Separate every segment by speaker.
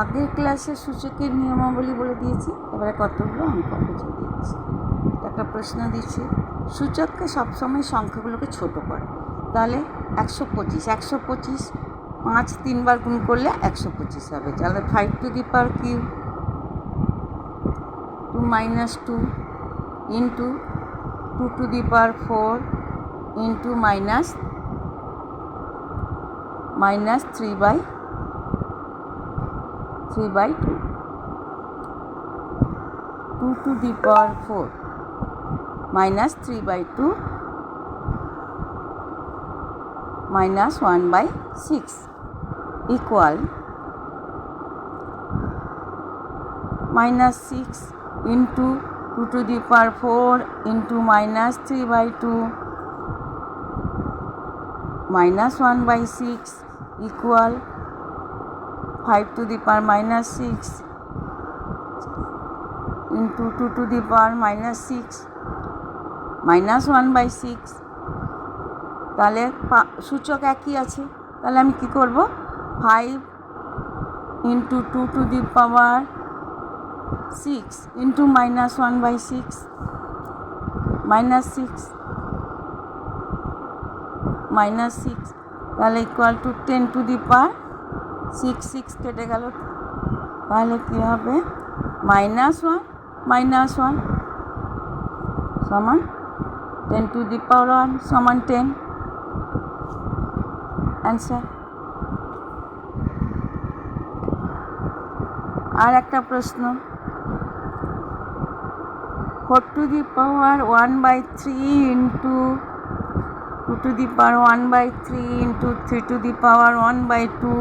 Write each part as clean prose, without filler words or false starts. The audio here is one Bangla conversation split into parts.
Speaker 1: আগের ক্লাসে সূচকের নিয়মাবলী বলে দিয়েছি, এবারে কতগুলো অঙ্ক বুঝিয়ে দিয়েছি। একটা প্রশ্ন দিচ্ছি, সূচককে সবসময় সংখ্যাগুলোকে ছোট করে, তাহলে 125 5 3বার গুণ করলে 125 হবে। তাহলে 5 to the power cube 2 - 2 into 2 to the power 4 into minus 3/2 2 to the power 4 minus 3/2 minus 1/6 equal minus 6 into 2 to the power 4 into minus 3/2 minus 1/6 equal 5 to the power minus 6 into 2 to the power minus 6 minus 1/6। তাহলে সূচক একই আছে, তাহলে আমি কি করব, 5 into 2 to the power 6 into minus 1/6 minus 6 তাহলে equal to 10 to the power 6 কেটে গেল, তাহলে কী হবে, -1 সমান 10 to the power 1 সমান 10। অ্যান্সার। আর একটা প্রশ্ন, 4 to the power 1/3 into 2 to the power 1/3 into 3 to the power 1/2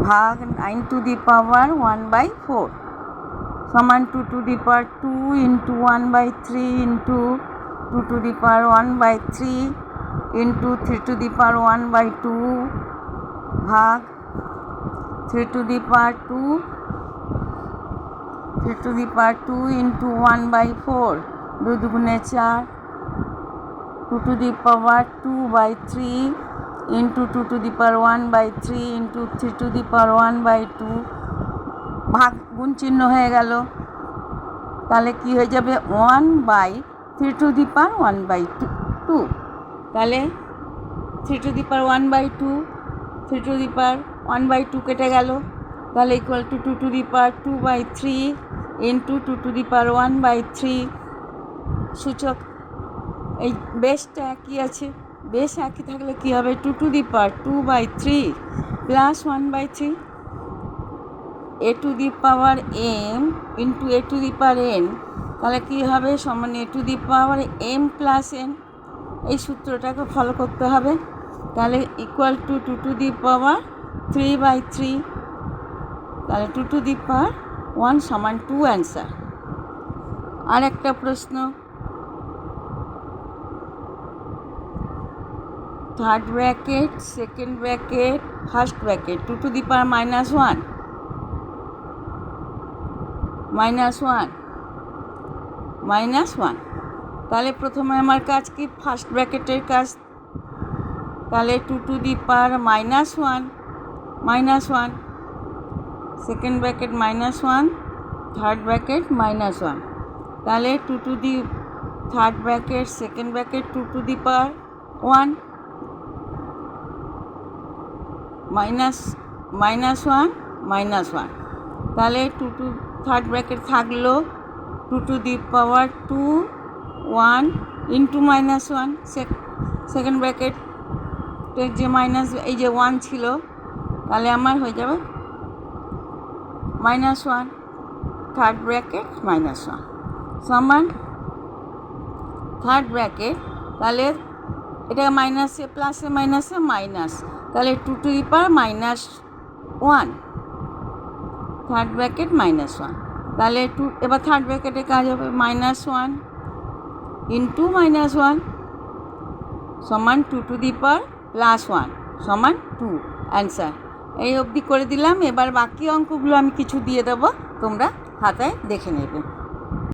Speaker 1: ভাগ 9 to the power 1/4 সমান 2 to the power 2 into 1/3 into 2 to the power 1/3 into 3 to the power 1/2 ভাগ 3 to the power 2 into 1/4 2 দুগুণে 4 2 to the power 2/3 into 2 to the power 1/3 into 3 to the power 1/2 ভাগ গুণ চিহ্ন হয়ে গেল, তাহলে কি হয়ে যাবে 1/3 to the power 1/2। তাহলে 3 to the power 1/2 3 to the power 1/2 কেটে গেল, তাহলে equal to 2 to the power 2/3 into 2 to the power 1/3। সূচক এই বেসটা একই আছে, বেস একই থাকলে কী হবে, 2 to the power 2/3 plus 1/3 a to the power m into a to the power n, তাহলে কী হবে, সমান a to the power m plus n। এই সূত্রটাকে ফলো করতে হবে, তাহলে equal to 2 to the power 3/3, তাহলে 2 to the power 1 সমান 2। অ্যান্সার। আর একটা প্রশ্ন, third bracket second bracket first bracket 2 to the power -1 তাহলে প্রথমে আমার কাজ কি, ফার্স্ট ব্র্যাকেটের কাজ, তাহলে 2 to the power -1 second bracket -1 third bracket -1, তাহলে 2 to the third bracket second bracket 2 to the power 1 -1 তাহলে 2 to থার্ড ব্র্যাকেট থাকলো 2 to the power 2 1 into -1 second ব্র্যাকেটের যে মাইনাস এই যে 1 ছিল, তাহলে আমার হয়ে যাবে -1 থার্ড ব্র্যাকেট -1 সমান থার্ড ব্র্যাকেট, তাহলে এটা মাইনাসে প্লাসে মাইনাসে মাইনাস, তাহলে 2 to the power -1 third bracket -1, তাহলে এবার থার্ড ব্র্যাকেটের কাজ হবে -1 ইন্টু -1 সমান 2 to the power +1 সমান 2। অ্যান্সার। এই অবধি করে দিলাম, এবার বাকি অঙ্কগুলো আমি কিছু দিয়ে দেবো, তোমরা খাতায় দেখে নেবে।